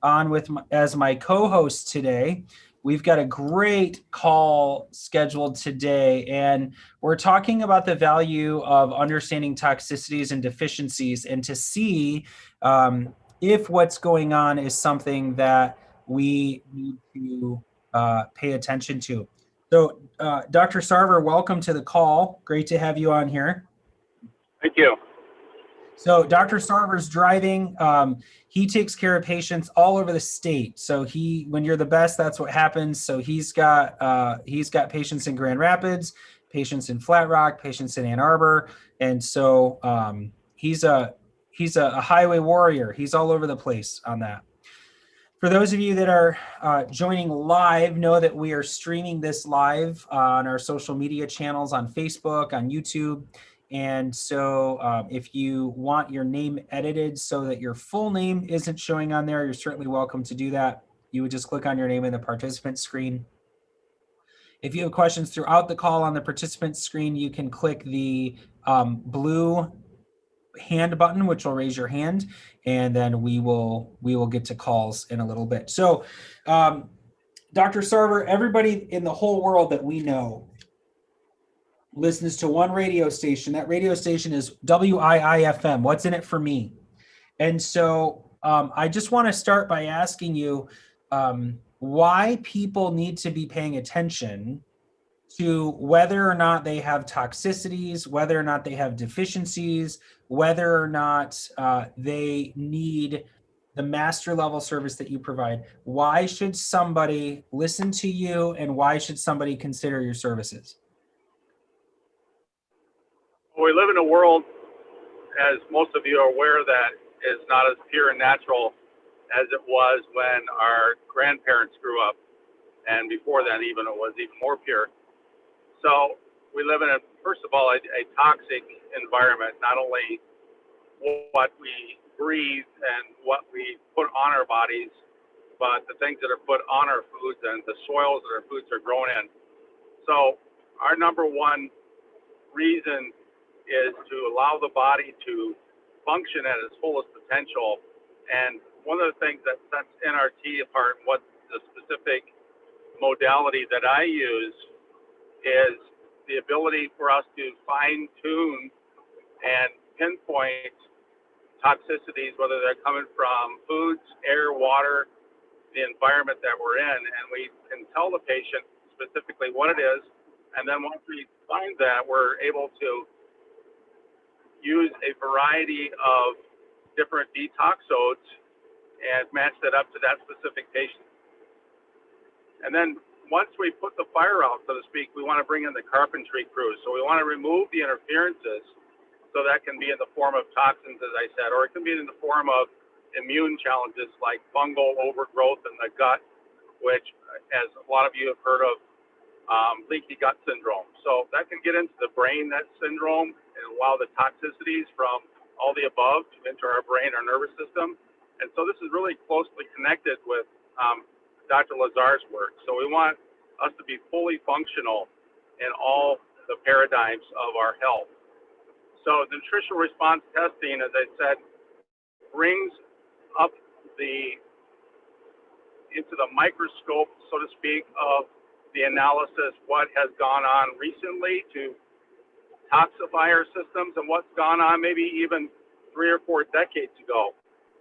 on with as my co-host today. We've got a great call scheduled today, and we're talking about the value of understanding toxicities and deficiencies, and to see if what's going on is something that we need to pay attention to. So, Dr. Sarver, welcome to the call. Great to have you on here. Thank you. So Dr. Sarver's driving. He takes care of patients all over the state. So when you're the best, that's what happens. So he's got patients in Grand Rapids, patients in Flat Rock, patients in Ann Arbor, and so he's a highway warrior. He's all over the place on that. For those of you that are joining live, know that we are streaming this live on our social media channels on Facebook, on YouTube. And so if you want your name edited so that your full name isn't showing on there, you're certainly welcome to do that. You would just click on your name in the participant screen. If you have questions throughout the call on the participant screen, you can click the blue hand button, which will raise your hand, and then we will get to calls in a little bit. So Dr. Sarver, everybody in the whole world that we know listens to one radio station. That radio station is WIIFM. What's in it for me? And so I just want to start by asking you why people need to be paying attention to whether or not they have toxicities, whether or not they have deficiencies, whether or not they need the master level service that you provide. Why should somebody listen to you, and why should somebody consider your services? We live in a world, as most of you are aware, that is not as pure and natural as it was when our grandparents grew up, and before then even it was even more pure. So we live in first of all, a toxic environment, not only what we breathe and what we put on our bodies, but the things that are put on our foods and the soils that our foods are grown in. So our number one reason is to allow the body to function at its fullest potential. And one of the things that sets NRT apart, what the specific modality that I use, is the ability for us to fine tune and pinpoint toxicities, whether they're coming from foods, air, water, the environment that we're in, and we can tell the patient specifically what it is. And then once we find that, we're able to use a variety of different detoxodes and match that up to that specific patient. And then once we put the fire out, so to speak, we want to bring in the carpentry crews. So we want to remove the interferences. So that can be in the form of toxins, as I said, or it can be in the form of immune challenges like fungal overgrowth in the gut, which, as a lot of you have heard of, leaky gut syndrome. So that can get into the brain, that syndrome, and allow the toxicities from all the above to enter our brain, our nervous system. And so this is really closely connected with Dr. Lazar's work. So we want us to be fully functional in all the paradigms of our health. So nutritional response testing, as I said, brings up into the microscope, so to speak, of the analysis, what has gone on recently to toxify our systems and what's gone on maybe even 3 or 4 decades ago.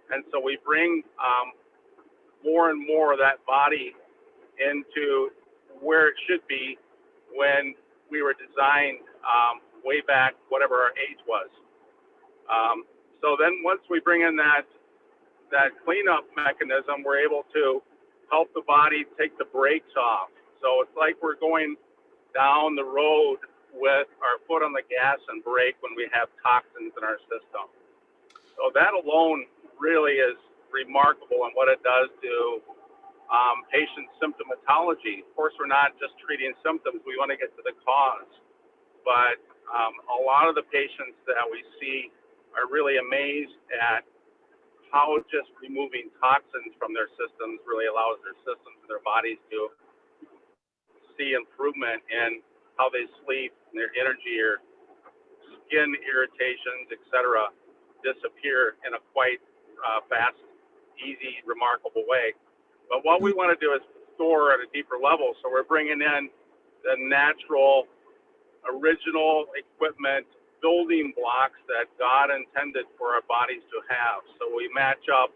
And so we bring more and more of that body into where it should be when we were designed way back, whatever our age was. So then once we bring in that cleanup mechanism, we're able to help the body take the brakes off. So it's like we're going down the road with our foot on the gas and brake when we have toxins in our system. So that alone really is remarkable in what it does to patient symptomatology. Of course, we're not just treating symptoms. We want to get to the cause. But a lot of the patients that we see are really amazed at how just removing toxins from their systems really allows their systems and their bodies to see improvement in how they sleep, and their energy or skin irritations, etc., disappear in a quite fast easy, remarkable way. But what we want to do is store at a deeper level. So we're bringing in the natural, original equipment, building blocks that God intended for our bodies to have. So we match up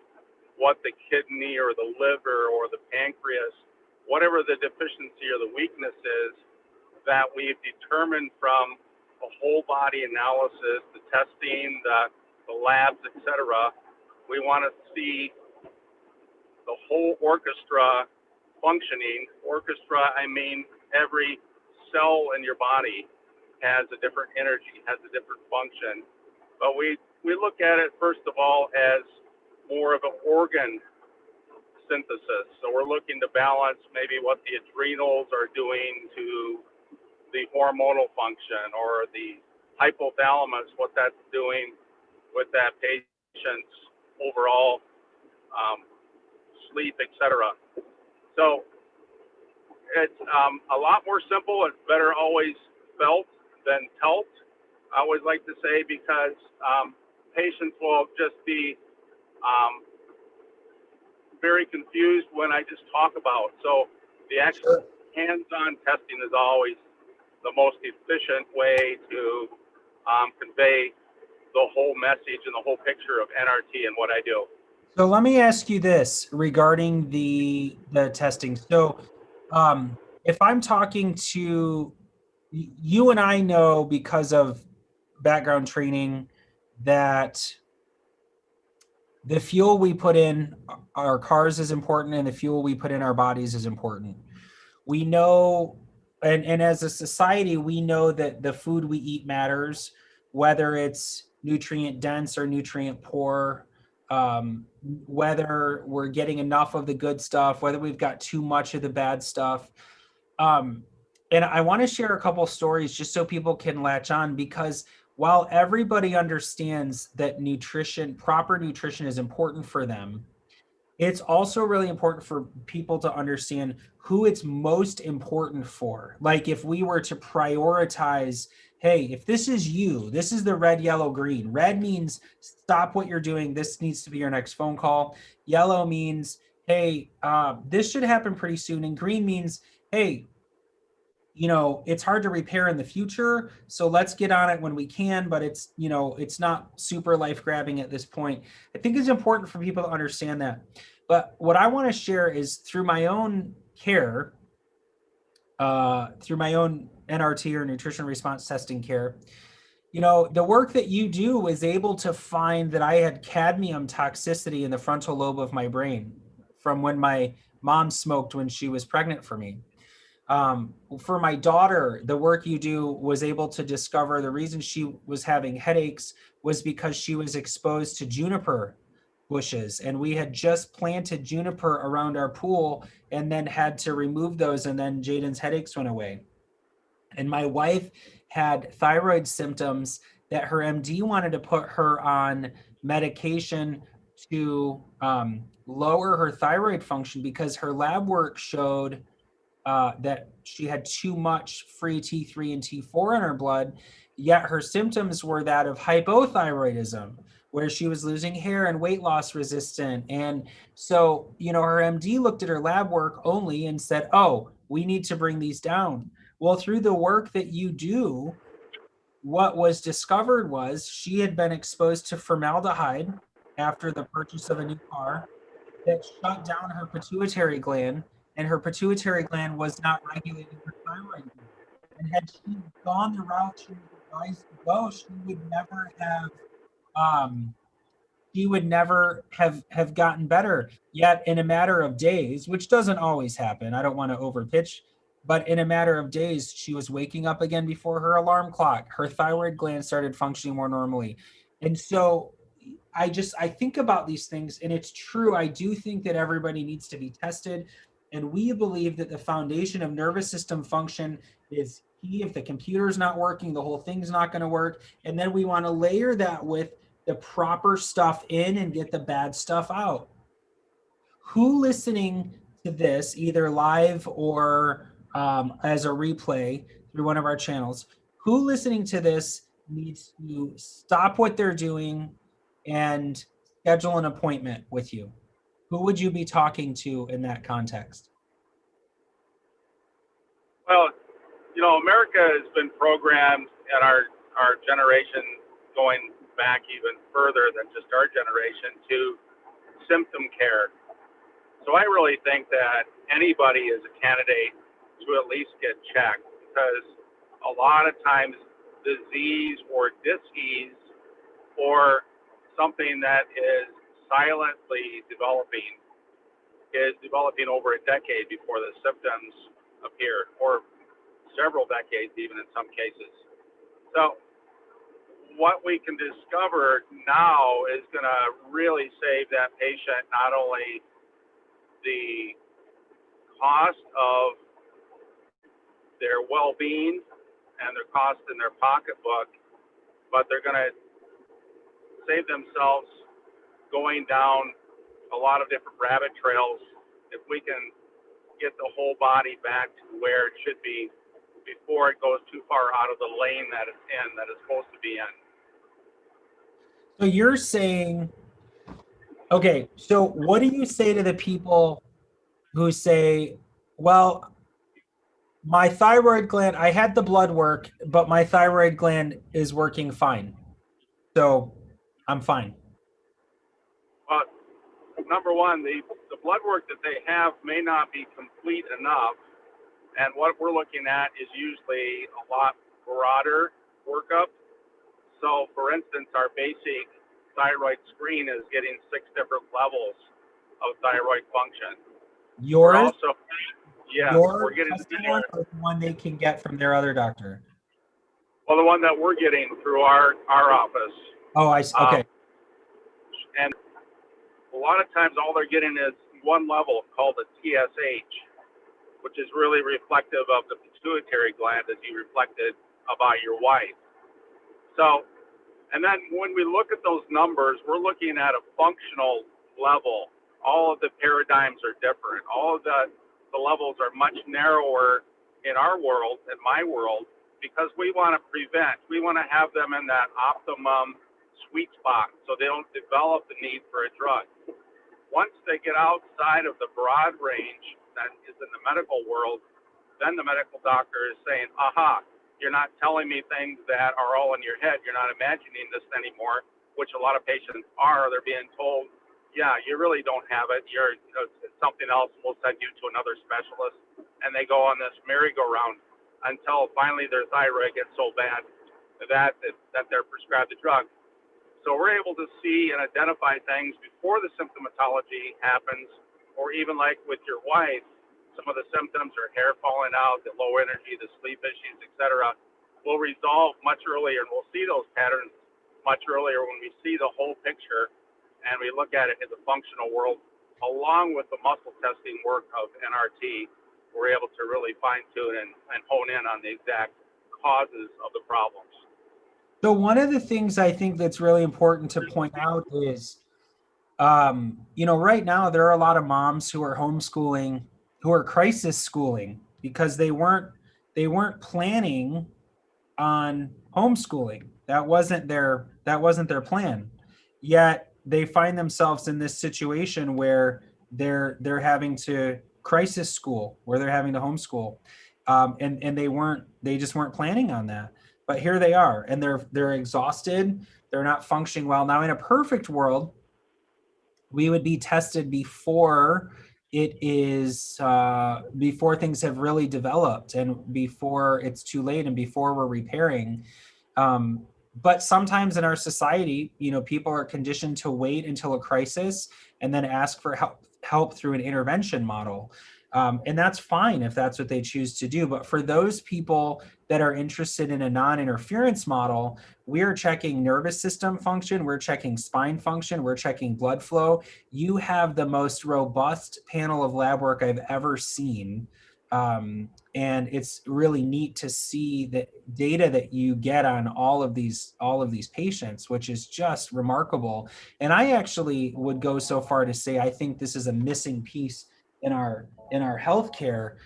what the kidney or the liver or the pancreas, whatever the deficiency or the weakness is, that we've determined from a whole body analysis, the testing, the labs, etc. We want to see the whole orchestra functioning. Orchestra, I mean every cell in your body has a different energy, has a different function. But we look at it, first of all, as more of an organ synthesis. So we're looking to balance maybe what the adrenals are doing to the hormonal function, or the hypothalamus, what that's doing with that patient's overall sleep, etc. So it's a lot more simple. It's better always felt than telt, I always like to say, because patients will just be very confused when I just talk about. So the actual hands-on testing is always the most efficient way to convey the whole message and the whole picture of NRT and what I do. So let me ask you this regarding the testing. So if I'm talking to you, and I know because of background training that the fuel we put in our cars is important, and the fuel we put in our bodies is important. We know, and as a society, we know that the food we eat matters, whether it's nutrient dense or nutrient poor, whether we're getting enough of the good stuff, whether we've got too much of the bad stuff. And I want to share a couple stories just so people can latch on, because while everybody understands that nutrition, proper nutrition is important for them, it's also really important for people to understand who it's most important for. Like if we were to prioritize, hey, if this is you, this is the red, yellow, green. Red means stop what you're doing. This needs to be your next phone call. Yellow means, hey, this should happen pretty soon. And green means, hey, you know, it's hard to repair in the future, so let's get on it when we can, but it's, you know, it's not super life grabbing at this point. I think it's important for people to understand that. But what I want to share is through my own care, through my own NRT or nutrition response testing care, you know, the work that you do was able to find that I had cadmium toxicity in the frontal lobe of my brain from when my mom smoked when she was pregnant for me. For my daughter, the work you do was able to discover the reason she was having headaches was because she was exposed to juniper bushes, and we had just planted juniper around our pool and then had to remove those, and then Jaden's headaches went away. And my wife had thyroid symptoms that her MD wanted to put her on medication to lower her thyroid function because her lab work showed that she had too much free T3 and T4 in her blood, yet her symptoms were that of hypothyroidism, where she was losing hair and weight loss resistant. And so, you know, her MD looked at her lab work only and said, oh, we need to bring these down. Well, through the work that you do, what was discovered was she had been exposed to formaldehyde after the purchase of a new car that shut down her pituitary gland, and her pituitary gland was not regulating her thyroid gland. And had she gone the route she was advised to go, she would never have gotten better. Yet in a matter of days, which doesn't always happen, I don't want to overpitch, but in a matter of days, she was waking up again before her alarm clock. Her thyroid gland started functioning more normally. And so I think about these things, and it's true. I do think that everybody needs to be tested. And we believe that the foundation of nervous system function is key. If the computer's not working, the whole thing's not going to work. And then we want to layer that with the proper stuff in and get the bad stuff out. Who listening to this, either live or as a replay through one of our channels, who listening to this needs to stop what they're doing and schedule an appointment with you? Who would you be talking to in that context? Well, America has been programmed, and our generation going back even further than just our generation, to symptom care. So I really think that anybody is a candidate to at least get checked, because a lot of times disease or dis-ease or something that is silently developing is developing over a decade before the symptoms appear, or several decades even in some cases. So what we can discover now is going to really save that patient not only the cost of their well-being and their cost in their pocketbook, but they're going to save themselves going down a lot of different rabbit trails if we can get the whole body back to where it should be before it goes too far out of the lane that it's in, that it's supposed to be in. So you're saying, okay, so what do you say to the people who say, well, my thyroid gland, I had the blood work, but my thyroid gland is working fine. So I'm fine. But number one, the blood work that they have may not be complete enough. And what we're looking at is usually a lot broader workup. So, for instance, our basic thyroid screen is getting 6 different levels of thyroid function. We're Yours, also, yeah, we're your getting testing one, or the one they can get from their other doctor? well, the one that we're getting through our office. Oh, okay. And a lot of times all they're getting is one level called a TSH, which is really reflective of the pituitary gland, as you reflected about your wife. So, and then when we look at those numbers, we're looking at a functional level. All of the paradigms are different. All of the levels are much narrower in our world, in my world, because we want to prevent. We want to have them in that optimum sweet spot so they don't develop the need for a drug. Once they get outside of the broad range that is in the medical world, then the medical doctor is saying, aha, you're not telling me things that are all in your head. You're not imagining this anymore, which a lot of patients are. They're being told, yeah, you really don't have it. It's something else. We'll send you to another specialist. And they go on this merry-go-round until finally their thyroid gets so bad that they're prescribed the drug. So we're able to see and identify things before the symptomatology happens, or even like with your wife, some of the symptoms are hair falling out, the low energy, the sleep issues, etc., will resolve much earlier, and we'll see those patterns much earlier when we see the whole picture and we look at it in the functional world, along with the muscle testing work of NRT. We're able to really fine tune and hone in on the exact causes of the problems. So one of the things I think that's really important to point out is, right now there are a lot of moms who are homeschooling, who are crisis schooling because they weren't planning on homeschooling. That wasn't their plan. Yet they find themselves in this situation where they're having to crisis school, where they're having to homeschool, and they just weren't planning on that. But here they are, and they're exhausted. They're not functioning well. Now, in a perfect world, we would be tested before before things have really developed and before it's too late and before we're repairing. But sometimes in our society, people are conditioned to wait until a crisis and then ask for help through an intervention model. And that's fine if that's what they choose to do. But for those people that are interested in a non-interference model, we're checking nervous system function, we're checking spine function, we're checking blood flow. You have the most robust panel of lab work I've ever seen. And it's really neat to see the data that you get on all of these patients, which is just remarkable. And I actually would go so far to say I think this is a missing piece in our healthcare.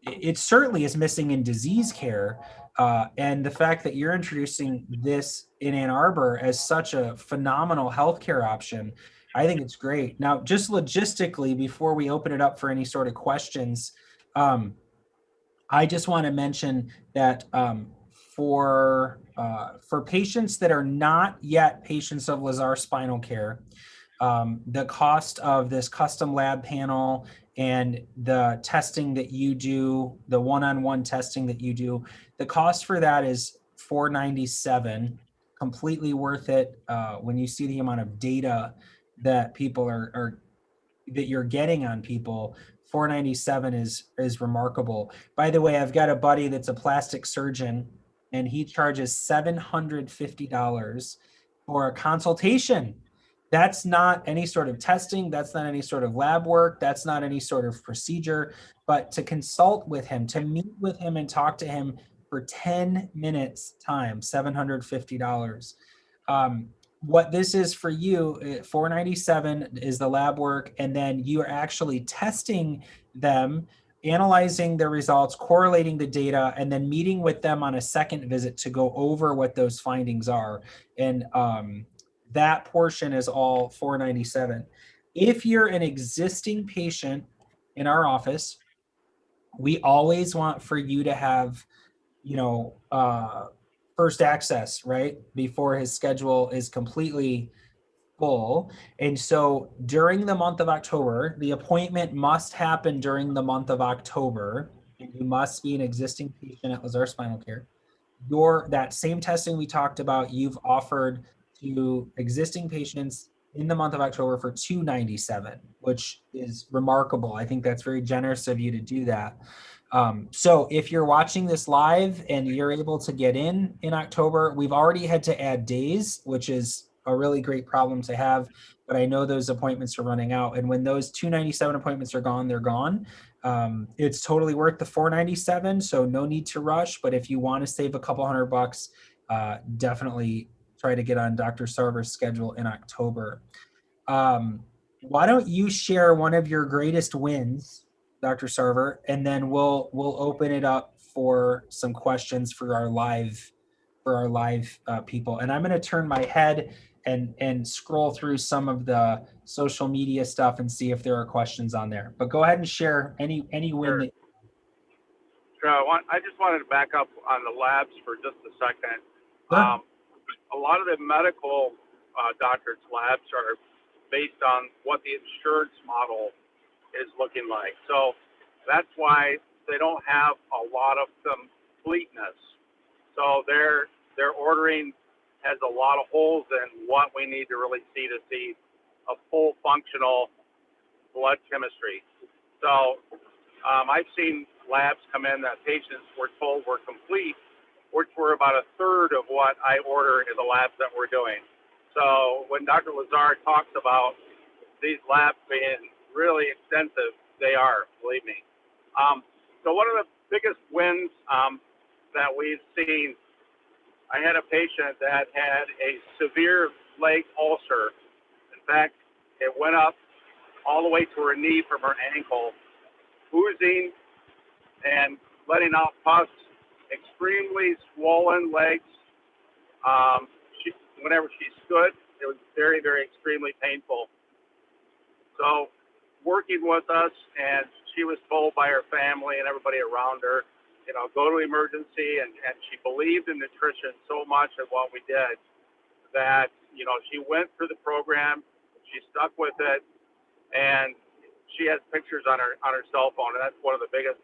It certainly is missing in disease care. And the fact that you're introducing this in Ann Arbor as such a phenomenal healthcare option, I think it's great. Now, just logistically, before we open it up for any sort of questions, um, I just want to mention that for patients that are not yet patients of Lazar Spinal Care, the cost of this custom lab panel and the testing that you do, the one-on-one testing that you do, the cost for that is $497. Completely worth it when you see the amount of data that people are that you're getting on people. 497 is remarkable. By the way, I've got a buddy that's a plastic surgeon and he charges $750 for a consultation. That's not any sort of testing, that's not any sort of lab work, that's not any sort of procedure, but to consult with him, to meet with him and talk to him for 10 minutes time, $750. What this is for you, 497 is the lab work, and then you are actually testing them, analyzing the results, correlating the data, and then meeting with them on a second visit to go over what those findings are. And that portion is all 497. If you're an existing patient in our office, we always want for you to have, you know, first access, right? Before his schedule is completely full. And so during the month of October, the appointment must happen during the month of October. And you must be an existing patient at Lazar Spinal Care. That same testing we talked about, you've offered to existing patients in the month of October for 297, which is remarkable. I think that's very generous of you to do that. So if you're watching this live and you're able to get in October, we've already had to add days, which is a really great problem to have. But I know those appointments are running out, and when those 297 appointments are gone, they're gone. It's totally worth the 497, so no need to rush. But if you want to save a couple $100, definitely try to get on Dr. Sarver's schedule in October. Why don't you share one of your greatest wins, Dr. Sarver, and then we'll open it up for some questions for our live people. And I'm going to turn my head and scroll through some of the social media stuff and see if there are questions on there. But go ahead and share any win. Sure. That, I just wanted to back up on the labs for just a second. Sure. A lot of the medical doctors' labs are based on what the insurance model is looking like. So that's why they don't have a lot of completeness. So their ordering has a lot of holes in what we need to really see a full functional blood chemistry. So I've seen labs come in that patients were told were complete, which were about a third of what I order in the labs that we're doing. So when Dr. Lazar talks about these labs being really extensive, they are, believe me. So one of the biggest wins that we've seen, I had a patient that had a severe leg ulcer. In fact, it went up all the way to her knee from her ankle, oozing and letting out pus, extremely swollen legs. Whenever she stood, it was very, very extremely painful. So working with us, and she was told by her family and everybody around her, go to emergency, and she believed in nutrition so much of what we did that, she went through the program, she stuck with it, and she has pictures on her cell phone, and that's one of the biggest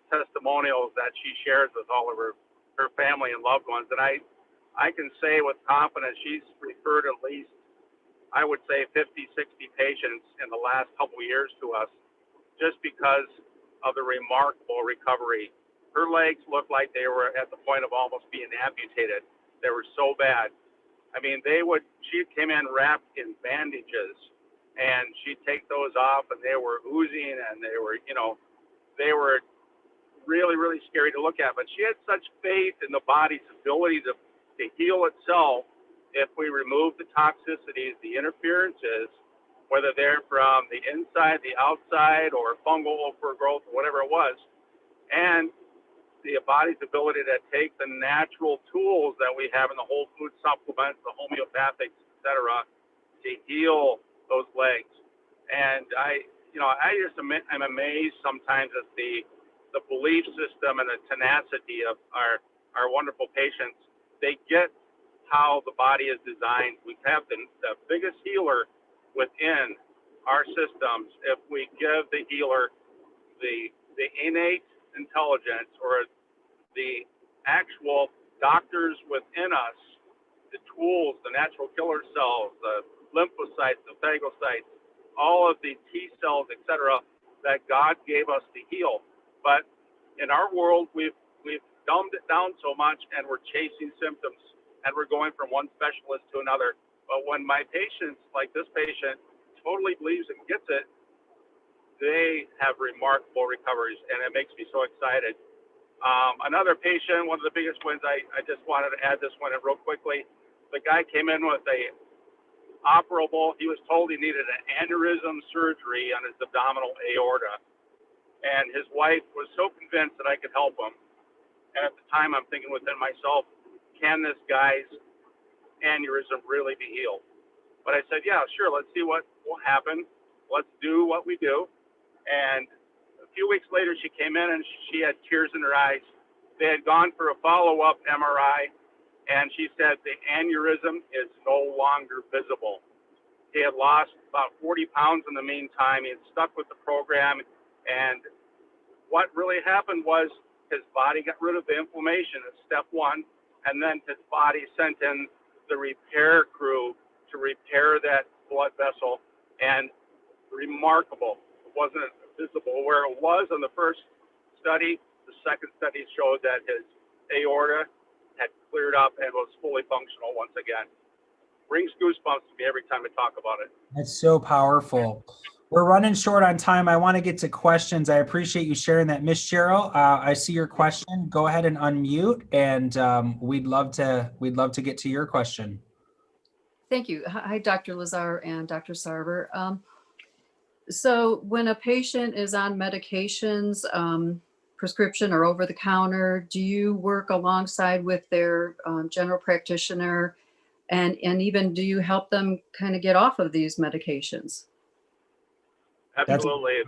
testimonials that she shares with all of her family and loved ones. And I can say with confidence she's referred at least, I would say, 50, 60 patients in the last couple of years to us just because of the remarkable recovery. Her legs looked like they were at the point of almost being amputated. They were so bad. I mean, she came in wrapped in bandages, and she'd take those off, and they were oozing, and they were really, really scary to look at. But she had such faith in the body's ability to heal itself if we remove the toxicities, the interferences, whether they're from the inside, the outside, or fungal overgrowth, or whatever it was, and the body's ability to take the natural tools that we have in the whole food supplements, the homeopathics, etc., to heal those legs. And I'm amazed sometimes at the belief system and the tenacity of our wonderful patients. They get how the body is designed. We have the biggest healer within our systems if we give the healer the innate intelligence, or the actual doctors within us, the tools, the natural killer cells, the lymphocytes, the phagocytes, all of the T cells, etc., that God gave us to heal. But in our world, we've dumbed it down so much, and we're chasing symptoms, and we're going from one specialist to another. But when my patients, like this patient, totally believes and gets it, they have remarkable recoveries, and it makes me so excited. Another patient, one of the biggest wins, I just wanted to add this one in real quickly. The guy came in with a operable, he was told he needed an aneurysm surgery on his abdominal aorta. And his wife was so convinced that I could help him. And at the time, I'm thinking within myself, can this guy's aneurysm really be healed? But I said, yeah, sure, let's see what will happen. Let's do what we do. And a few weeks later, she came in and she had tears in her eyes. They had gone for a follow-up MRI, and she said the aneurysm is no longer visible. He had lost about 40 pounds in the meantime. He had stuck with the program, and what really happened was his body got rid of the inflammation at step one, and then his body sent in the repair crew to repair that blood vessel, and remarkable. It wasn't visible where it was in the first study. The second study showed that his aorta had cleared up and was fully functional once again. Brings goosebumps to me every time I talk about it. That's so powerful. We're running short on time. I want to get to questions. I appreciate you sharing that. Miss Cheryl, I see your question. Go ahead and unmute, and we'd love to get to your question. Thank you. Hi, Dr. Lazar and Dr. Sarver. So when a patient is on medications, prescription or over the counter, do you work alongside with their general practitioner, and even do you help them kind of get off of these medications? Absolutely.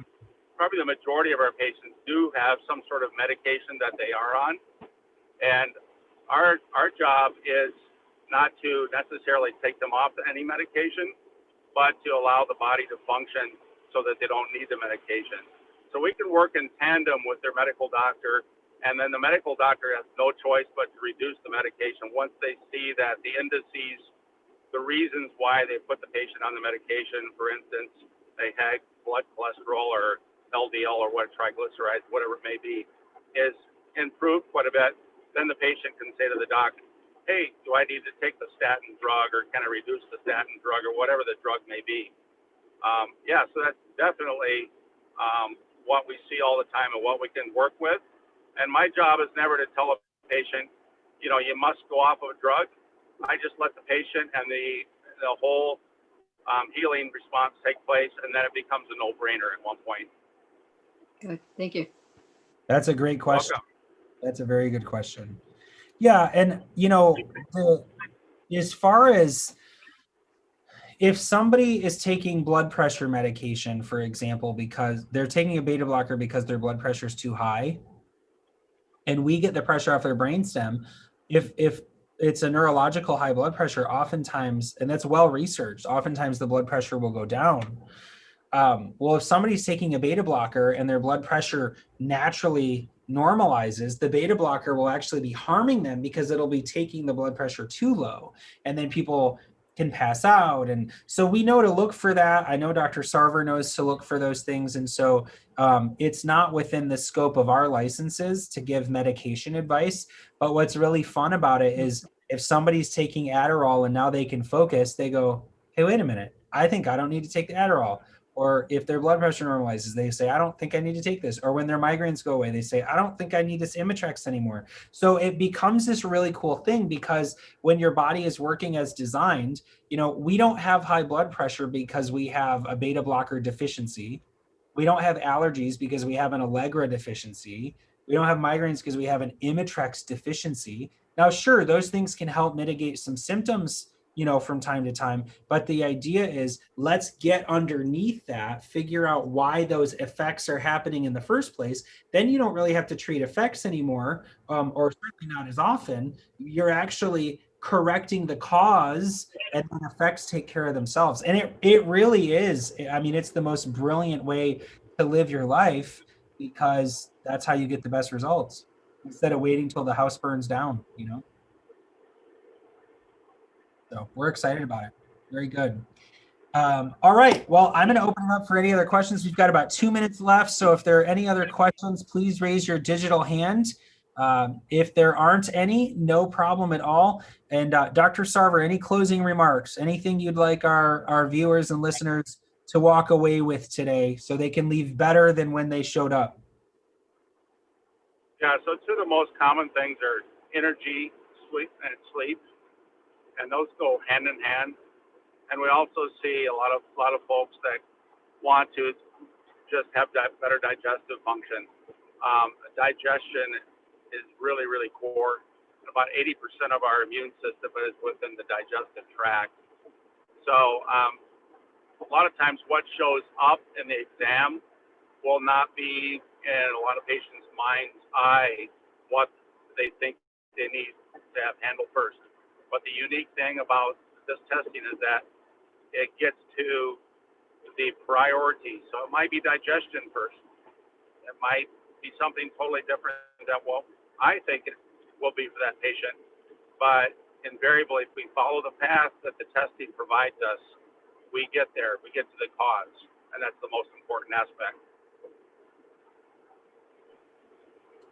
Probably the majority of our patients do have some sort of medication that they are on. And our job is not to necessarily take them off any medication, but to allow the body to function so that they don't need the medication. So we can work in tandem with their medical doctor, and then the medical doctor has no choice but to reduce the medication once they see that the indices, the reasons why they put the patient on the medication, for instance, they had blood cholesterol or LDL or what, triglycerides, whatever it may be, is improved quite a bit. Then the patient can say to the doc, hey, do I need to take the statin drug, or can I reduce the statin drug, or whatever the drug may be? So that's definitely what we see all the time and what we can work with. And my job is never to tell a patient, you must go off of a drug. I just let the patient and the whole healing response take place, and then it becomes a no-brainer at one point. Good, thank you. That's a great question. Welcome. That's a very good question. Yeah, and as far as if somebody is taking blood pressure medication, for example, because they're taking a beta blocker because their blood pressure is too high, and we get the pressure off their brainstem, if it's a neurological high blood pressure, oftentimes, and that's well researched, oftentimes the blood pressure will go down. Well, if somebody's taking a beta blocker and their blood pressure naturally normalizes, the beta blocker will actually be harming them because it'll be taking the blood pressure too low, and then people can pass out. And so we know to look for that. I know Dr. Sarver knows to look for those things. And so it's not within the scope of our licenses to give medication advice. But what's really fun about it is if somebody's taking Adderall and now they can focus, they go, hey, wait a minute, I think I don't need to take the Adderall. Or if their blood pressure normalizes, they say, I don't think I need to take this. Or when their migraines go away, they say, I don't think I need this Imitrex anymore. So it becomes this really cool thing, because when your body is working as designed, we don't have high blood pressure because we have a beta blocker deficiency. We don't have allergies because we have an Allegra deficiency. We don't have migraines because we have an Imitrex deficiency. Now, sure, those things can help mitigate some symptoms from time to time. But the idea is, let's get underneath that, figure out why those effects are happening in the first place. Then you don't really have to treat effects anymore, or certainly not as often. You're actually correcting the cause, and then effects take care of themselves. And it really is. I mean, it's the most brilliant way to live your life, because that's how you get the best results, instead of waiting till the house burns down. So we're excited about it. Very good. All right. Well, I'm going to open it up for any other questions. We've got about 2 minutes left. So if there are any other questions, please raise your digital hand. If there aren't any, no problem at all. And Dr. Sarver, any closing remarks? Anything you'd like our viewers and listeners to walk away with today so they can leave better than when they showed up? Yeah, so two of the most common things are energy, sleep, and those go hand in hand. And we also see a lot of folks that want to just have that better digestive function. Digestion is really, really core. About 80% of our immune system is within the digestive tract. So a lot of times what shows up in the exam will not be in a lot of patients' mind's eye what they think they need to have handled first. But the unique thing about this testing is that it gets to the priority. So it might be digestion first. It might be something totally different than what I think it will be for that patient. But invariably, if we follow the path that the testing provides us, we get there. We get to the cause. And that's the most important aspect.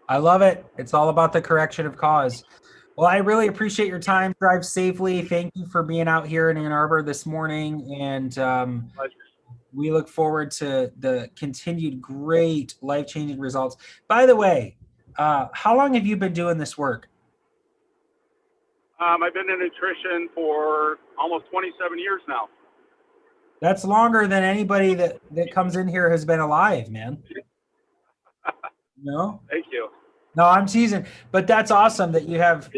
I love it. It's all about the correction of cause. Well, I really appreciate your time. Drive safely. Thank you for being out here in Ann Arbor this morning. And we look forward to the continued great life-changing results. By the way, how long have you been doing this work? I've been in nutrition for almost 27 years now. That's longer than anybody that comes in here has been alive, man. No? Thank you. No, I'm teasing, but that's awesome that you have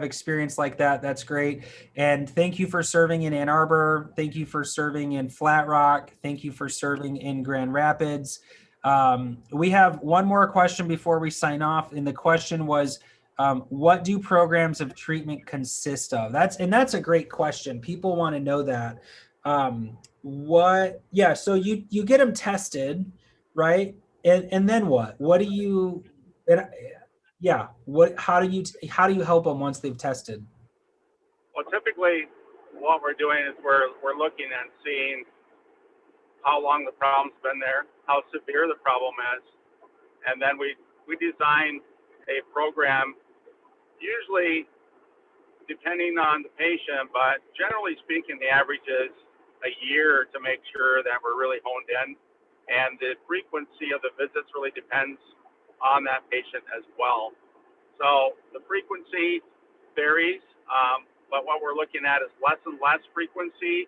experience like that. That's great. And thank you for serving in Ann Arbor. Thank you for serving in Flat Rock. Thank you for serving in Grand Rapids. We have one more question before we sign off. And the question was, what do programs of treatment consist of? That's a great question. People want to know that. So you get them tested, right? And then what? What do you, and how do you help them once they've tested? Well, typically what we're doing is we're looking and seeing how long the problem's been there, how severe the problem is, and then we design a program, usually depending on the patient, but generally speaking, the average is a year to make sure that we're really honed in. And the frequency of the visits really depends on that patient as well. So the frequency varies, but what we're looking at is less and less frequency.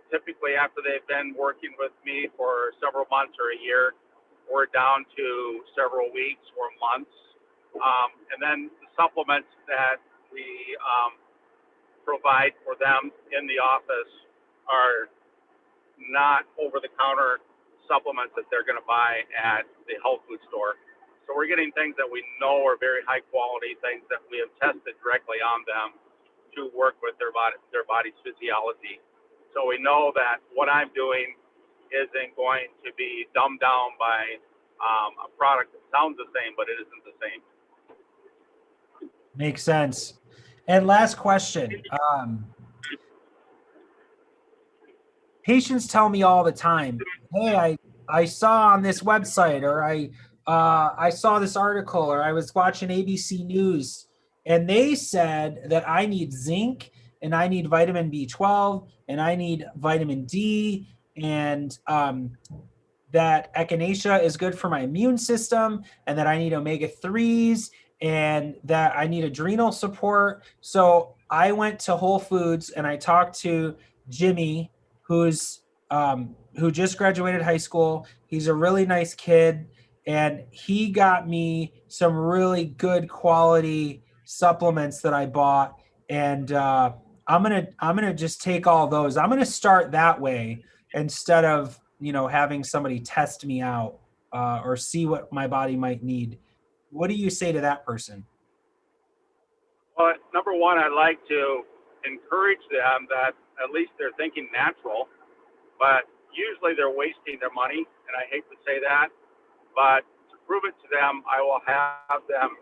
Typically after they've been working with me for several months or a year, we're down to several weeks or months. And then the supplements that we provide for them in the office are not over-the-counter supplements that they're going to buy at the health food store. So we're getting things that we know are very high quality, things that we have tested directly on them to work with their body's physiology. So we know that what I'm doing isn't going to be dumbed down by a product that sounds the same, but it isn't the same. Makes sense. And last question. Patients tell me all the time, hey, I saw on this website, or I saw this article, or I was watching ABC News, and they said that I need zinc, and I need vitamin B12, and I need vitamin D, and that echinacea is good for my immune system, and that I need omega-3s, and that I need adrenal support. So I went to Whole Foods and I talked to Jimmy, who just graduated high school. He's a really nice kid, and he got me some really good quality supplements that I bought. And I'm gonna just take all those. I'm gonna start that way instead of, having somebody test me out or see what my body might need. What do you say to that person? Well, number one, I'd like to encourage them that at least they're thinking natural, but usually they're wasting their money, and I hate to say that, but to prove it to them, I will have them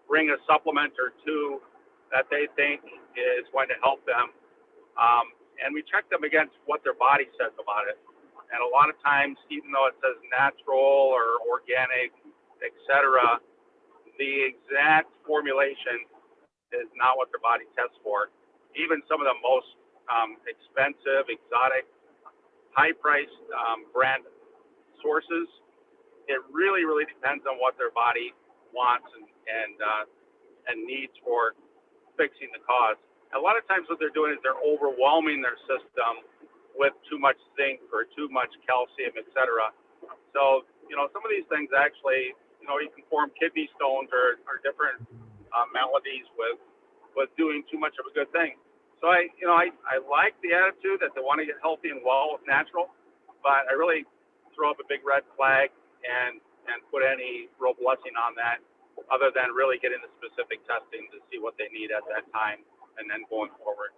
bring a supplement or two that they think is going to help them. And we check them against what their body says about it. And a lot of times, even though it says natural or organic, etc., the exact formulation is not what their body tests for. Even some of the most expensive, exotic, high-priced brand sources, it really, really depends on what their body wants and needs for fixing the cause. A lot of times what they're doing is they're overwhelming their system with too much zinc or too much calcium, etc. So, some of these things actually, you can form kidney stones or different maladies with doing too much of a good thing. So I like the attitude that they want to get healthy and well with natural, but I really throw up a big red flag and put any real blessing on that other than really getting the specific testing to see what they need at that time and then going forward.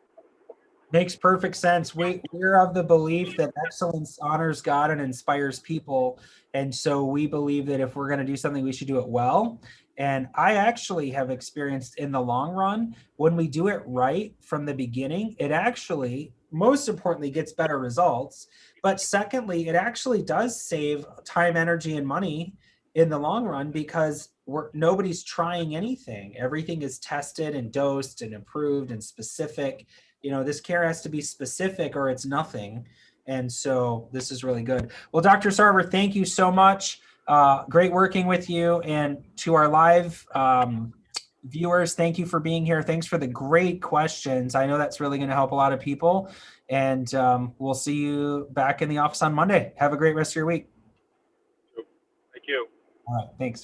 Makes perfect sense. We're of the belief that excellence honors God and inspires people. And so we believe that if we're going to do something, we should do it well. And I actually have experienced in the long run, when we do it right from the beginning, it actually, most importantly, gets better results. But secondly, it actually does save time, energy, and money in the long run because nobody's trying anything. Everything is tested and dosed and improved and specific. This care has to be specific or it's nothing. And so this is really good. Well, Dr. Sarver, thank you so much. Great working with you. And to our live viewers, thank you for being here. Thanks for the great questions. I know that's really going to help a lot of people. And we'll see you back in the office on Monday. Have a great rest of your week. Thank you. All right. Thanks.